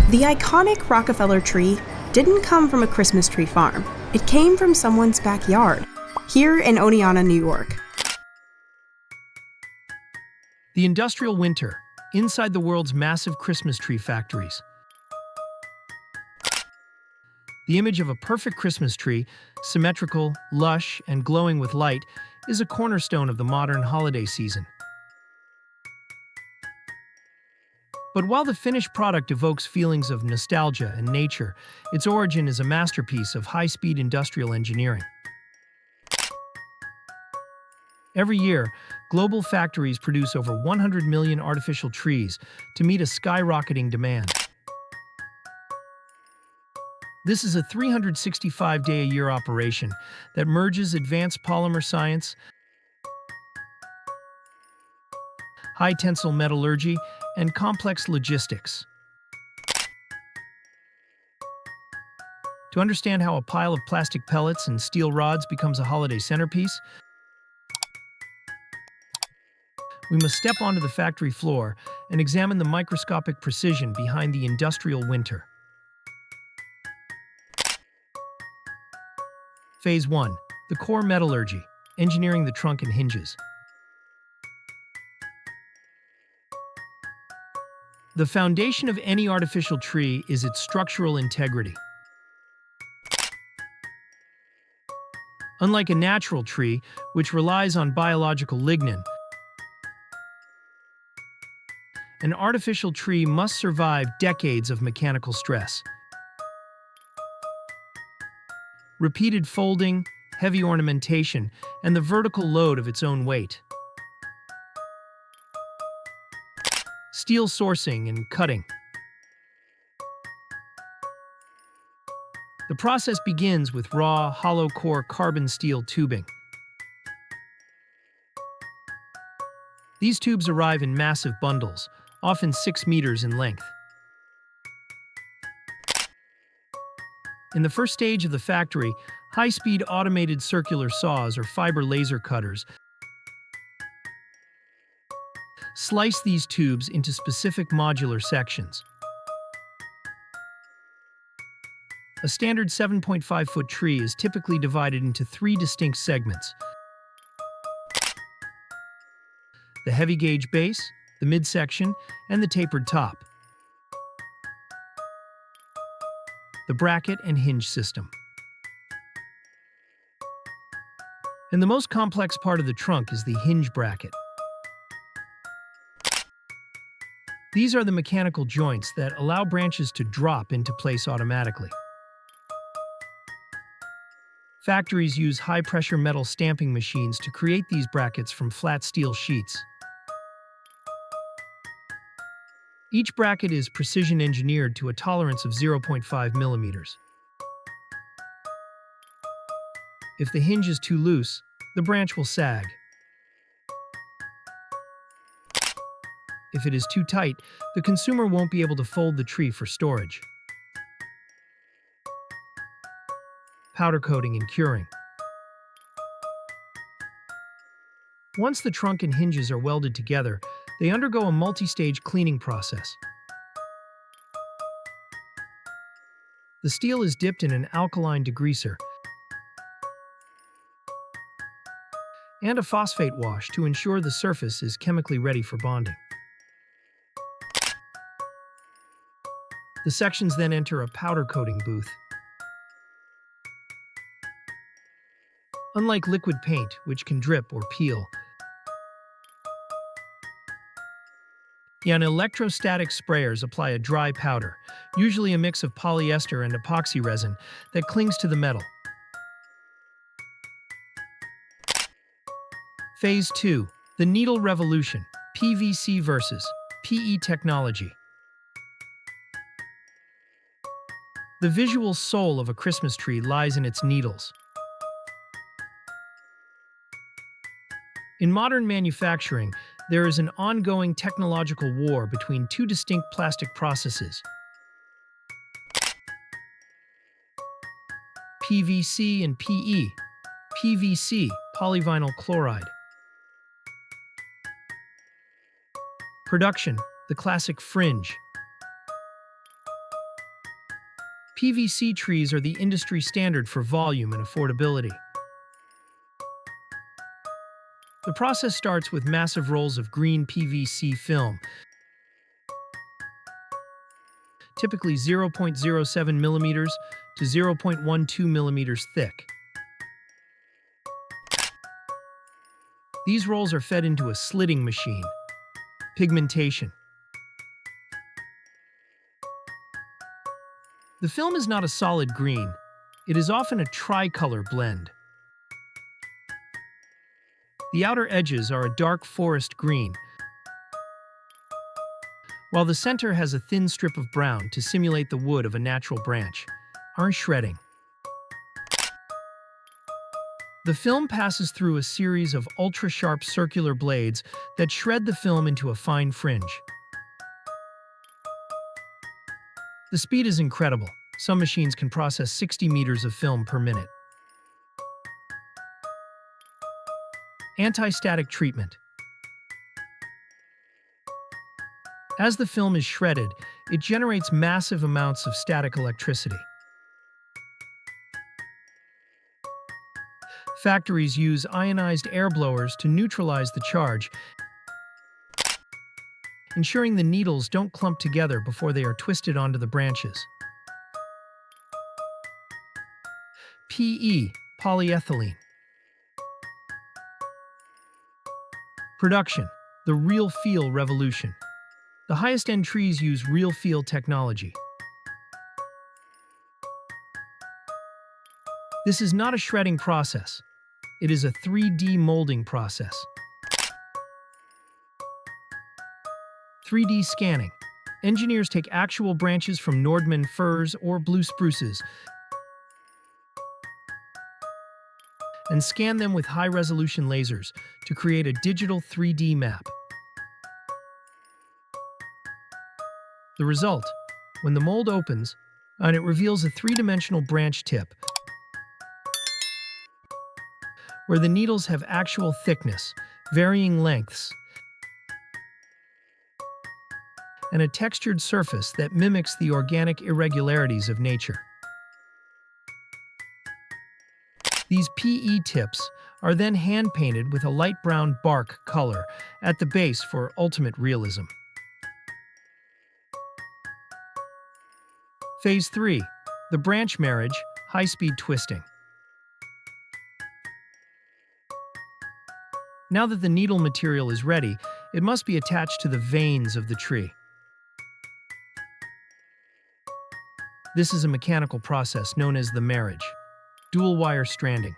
The iconic Rockefeller tree didn't come from a Christmas tree farm. It came from someone's backyard, here in Oneonta, New York. The industrial winter, inside the world's massive Christmas tree factories. The image of a perfect Christmas tree, symmetrical, lush, and glowing with light, is a cornerstone of the modern holiday season. But while the finished product evokes feelings of nostalgia and nature, its origin is a masterpiece of high-speed industrial engineering. Every year, global factories produce over 100 million artificial trees to meet a skyrocketing demand. This is a 365-day-a-year operation that merges advanced polymer science, high-tensile metallurgy, and complex logistics. To understand how a pile of plastic pellets and steel rods becomes a holiday centerpiece, we must step onto the factory floor and examine the microscopic precision behind the industrial winter. Phase 1. The core metallurgy, engineering the trunk and hinges. The foundation of any artificial tree is its structural integrity. Unlike a natural tree, which relies on biological lignin, an artificial tree must survive decades of mechanical stress. Repeated folding, heavy ornamentation, and the vertical load of its own weight. Steel sourcing and cutting. The process begins with raw, hollow-core carbon steel tubing. These tubes arrive in massive bundles, often 6 meters in length. In the first stage of the factory, high-speed automated circular saws or fiber laser cutters slice these tubes into specific modular sections. A standard 7.5-foot tree is typically divided into 3 distinct segments: the heavy-gauge base, the midsection, and the tapered top. The bracket and hinge system. And the most complex part of the trunk is the hinge bracket. These are the mechanical joints that allow branches to drop into place automatically. Factories use high-pressure metal stamping machines to create these brackets from flat steel sheets. Each bracket is precision engineered to a tolerance of 0.5 millimeters. If the hinge is too loose, the branch will sag. If it is too tight, the consumer won't be able to fold the tree for storage. Powder coating and curing. Once the trunk and hinges are welded together, they undergo a multi-stage cleaning process. The steel is dipped in an alkaline degreaser and a phosphate wash to ensure the surface is chemically ready for bonding. The sections then enter a powder coating booth. Unlike liquid paint, which can drip or peel, electrostatic sprayers apply a dry powder, usually a mix of polyester and epoxy resin, that clings to the metal. Phase 2. The needle revolution, PVC versus PE technology. The visual soul of a Christmas tree lies in its needles. In modern manufacturing, there is an ongoing technological war between 2 distinct plastic processes: PVC and PE. PVC, polyvinyl chloride. Production, the classic fringe. PVC trees are the industry standard for volume and affordability. The process starts with massive rolls of green PVC film, typically 0.07 millimeters to 0.12 millimeters thick. These rolls are fed into a slitting machine. Pigmentation. The film is not a solid green. It is often a tricolor blend. The outer edges are a dark forest green, while the center has a thin strip of brown to simulate the wood of a natural branch. Shredding. The film passes through a series of ultra-sharp circular blades that shred the film into a fine fringe. The speed is incredible. Some machines can process 60 meters of film per minute. Anti-static treatment. As the film is shredded, it generates massive amounts of static electricity. Factories use ionized air blowers to neutralize the charge, ensuring the needles don't clump together before they are twisted onto the branches. PE, polyethylene. Production, the real feel revolution. The highest-end trees use real feel technology. This is not a shredding process. It is a 3D molding process. 3D scanning. Engineers take actual branches from Nordmann firs or blue spruces and scan them with high-resolution lasers to create a digital 3D map. The result, when the mold opens, and it reveals a three-dimensional branch tip, where the needles have actual thickness, varying lengths, and a textured surface that mimics the organic irregularities of nature. These PE tips are then hand-painted with a light brown bark color at the base for ultimate realism. Phase 3. The branch marriage, high-speed twisting. Now that the needle material is ready, it must be attached to the veins of the tree. This is a mechanical process known as the marriage, dual-wire stranding.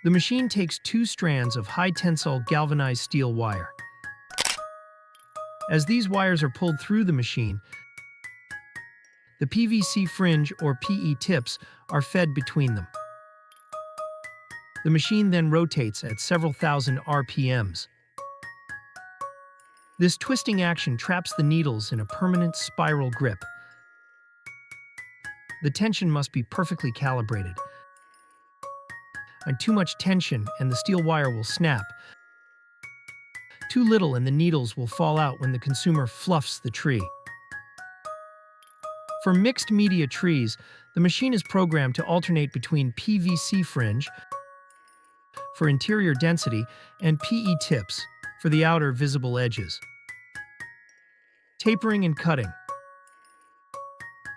The machine takes 2 strands of high-tensile galvanized steel wire. As these wires are pulled through the machine, the PVC fringe or PE tips are fed between them. The machine then rotates at several thousand RPMs. This twisting action traps the needles in a permanent spiral grip. The tension must be perfectly calibrated. And too much tension and the steel wire will snap. Too little and the needles will fall out when the consumer fluffs the tree. For mixed media trees, the machine is programmed to alternate between PVC fringe for interior density and PE tips for the outer visible edges. Tapering and cutting.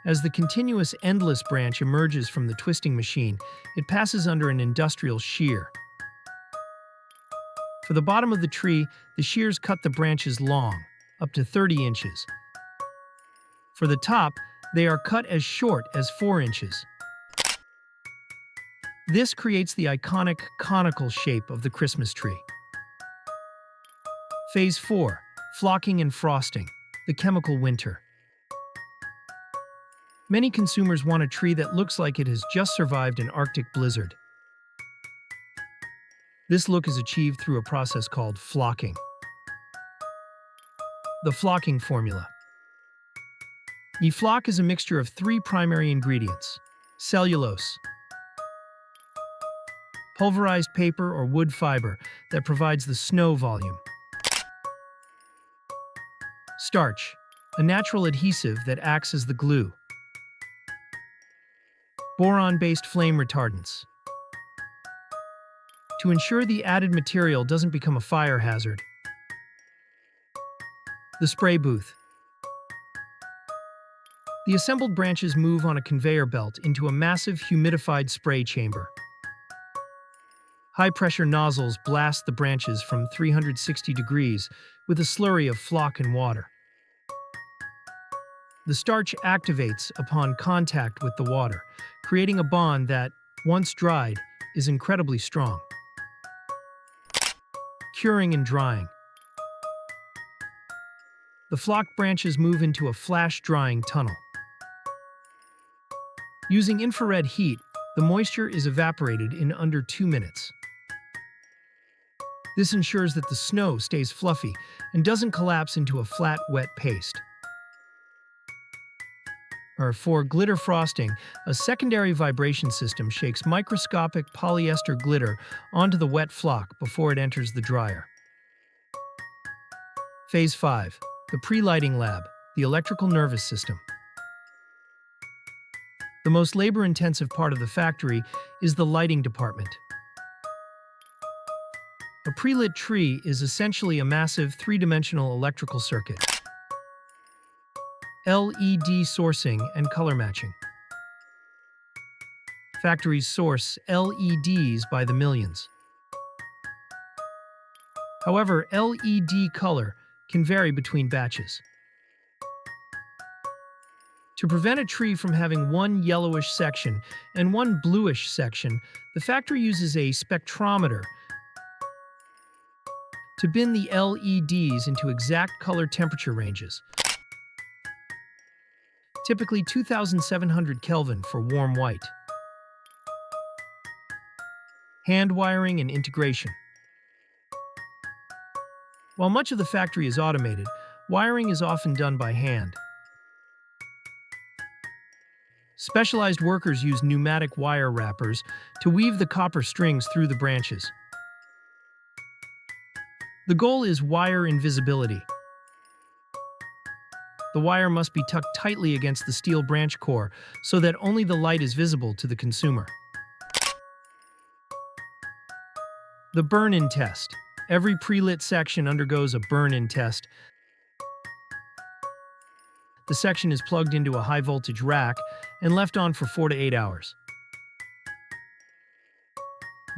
As the continuous endless branch emerges from the twisting machine, it passes under an industrial shear. For the bottom of the tree, the shears cut the branches long, up to 30 inches. For the top, they are cut as short as 4 inches. This creates the iconic conical shape of the Christmas tree. Phase 4. Flocking and frosting. The chemical winter. Many consumers want a tree that looks like it has just survived an Arctic blizzard. This look is achieved through a process called flocking. The flocking formula. E-flock is a mixture of 3 primary ingredients: cellulose, pulverized paper or wood fiber that provides the snow volume, starch, a natural adhesive that acts as the glue, Boron-based flame retardants. To ensure the added material doesn't become a fire hazard. The spray booth. The assembled branches move on a conveyor belt into a massive humidified spray chamber. High-pressure nozzles blast the branches from 360 degrees with a slurry of flock and water. The starch activates upon contact with the water, creating a bond that, once dried, is incredibly strong. Curing and drying. The flocked branches move into a flash-drying tunnel. Using infrared heat, the moisture is evaporated in under 2 minutes. This ensures that the snow stays fluffy and doesn't collapse into a flat, wet paste. For glitter frosting, a secondary vibration system shakes microscopic polyester glitter onto the wet flock before it enters the dryer. Phase 5. The pre-lighting lab, the electrical nervous system. The most labor-intensive part of the factory is the lighting department. A pre-lit tree is essentially a massive three-dimensional electrical circuit. LED sourcing and color matching. Factories source LEDs by the millions. However, LED color can vary between batches. To prevent a tree from having one yellowish section and one bluish section, the factory uses a spectrometer to bin the LEDs into exact color temperature ranges, typically 2700 Kelvin for warm white. Hand wiring and integration. While much of the factory is automated, wiring is often done by hand. Specialized workers use pneumatic wire wrappers to weave the copper strings through the branches. The goal is wire invisibility. The wire must be tucked tightly against the steel branch core so that only the light is visible to the consumer. The burn-in test. Every pre-lit section undergoes a burn-in test. The section is plugged into a high-voltage rack and left on for 4 to 8 hours.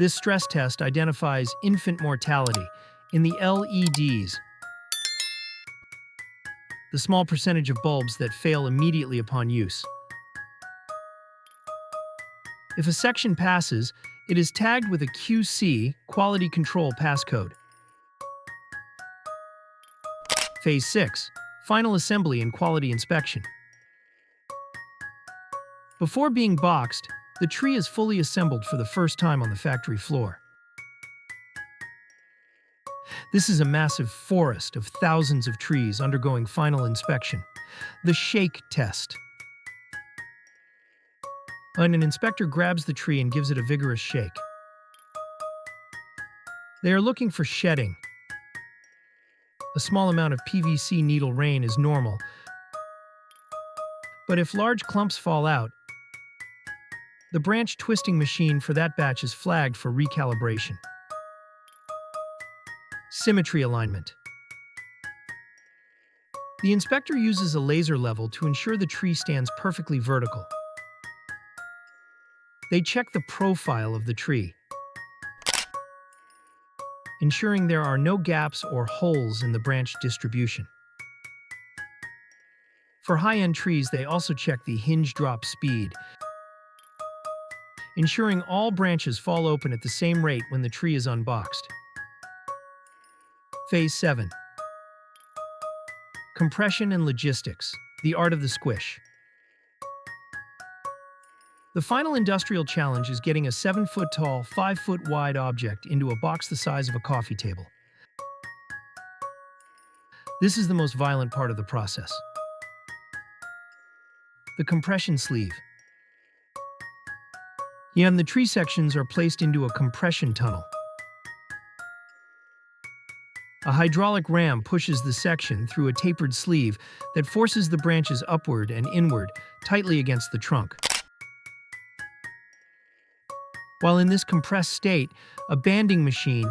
This stress test identifies infant mortality in the LEDs, the small percentage of bulbs that fail immediately upon use. If a section passes, it is tagged with a QC, quality control passcode. Phase 6. Final assembly and quality inspection. Before being boxed, the tree is fully assembled for the first time on the factory floor. This is a massive forest of thousands of trees undergoing final inspection. The shake test. An inspector grabs the tree and gives it a vigorous shake. They are looking for shedding. A small amount of PVC needle rain is normal, but if large clumps fall out, the branch twisting machine for that batch is flagged for recalibration. Symmetry alignment. The inspector uses a laser level to ensure the tree stands perfectly vertical. They check the profile of the tree, ensuring there are no gaps or holes in the branch distribution. For high-end trees, they also check the hinge drop speed, ensuring all branches fall open at the same rate when the tree is unboxed. Phase 7. Compression and logistics, the art of the squish. The final industrial challenge is getting a 7-foot-tall, 5-foot-wide object into a box the size of a coffee table. This is the most violent part of the process. The compression sleeve. The tree sections are placed into a compression tunnel. A hydraulic ram pushes the section through a tapered sleeve that forces the branches upward and inward, tightly against the trunk. While in this compressed state, a banding machine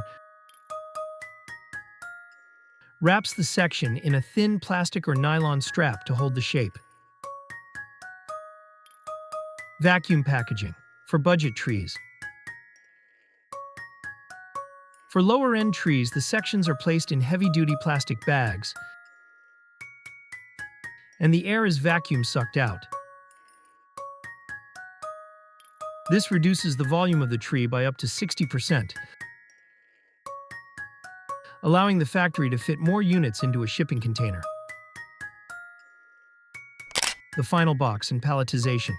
wraps the section in a thin plastic or nylon strap to hold the shape. Vacuum packaging for budget trees. For lower-end trees, the sections are placed in heavy-duty plastic bags, and the air is vacuum sucked out. This reduces the volume of the tree by up to 60%, allowing the factory to fit more units into a shipping container. The final box and palletization.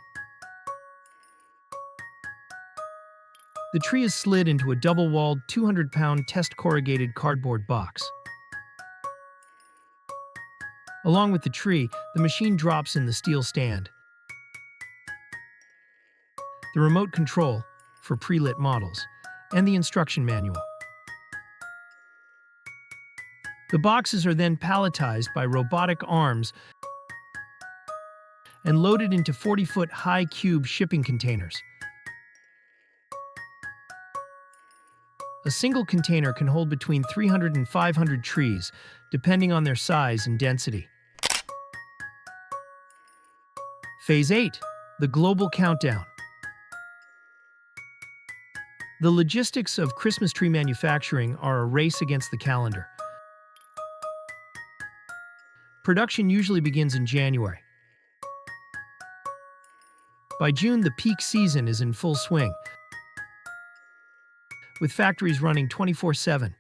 The tree is slid into a double-walled, 200-pound test corrugated cardboard box. Along with the tree, the machine drops in the steel stand. The remote control for pre-lit models, and the instruction manual. The boxes are then palletized by robotic arms and loaded into 40-foot high cube shipping containers. A single container can hold between 300 and 500 trees, depending on their size and density. Phase 8, the global countdown. The logistics of Christmas tree manufacturing are a race against the calendar. Production usually begins in January. By June, the peak season is in full swing, with factories running 24/7.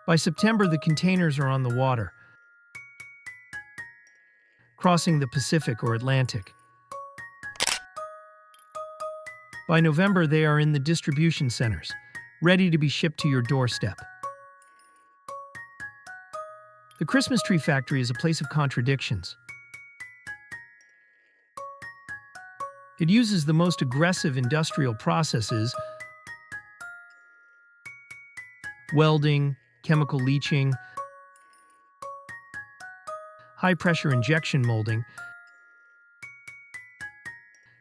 By September, the containers are on the water, crossing the Pacific or Atlantic. By November, they are in the distribution centers, ready to be shipped to your doorstep. The Christmas tree factory is a place of contradictions. It uses the most aggressive industrial processes: welding, chemical leaching, high-pressure injection molding,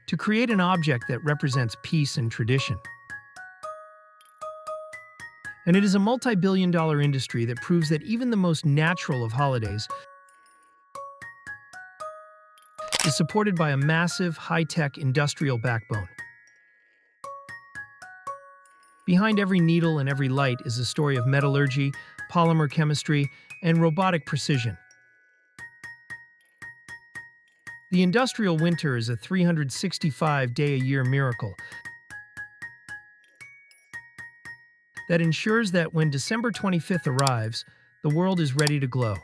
to create an object that represents peace and tradition. And it is a multi-billion-dollar industry that proves that even the most natural of holidays is supported by a massive, high-tech industrial backbone. Behind every needle and every light is a story of metallurgy, polymer chemistry, and robotic precision. The industrial winter is a 365-day-a-year miracle that ensures that when December 25th arrives, the world is ready to glow.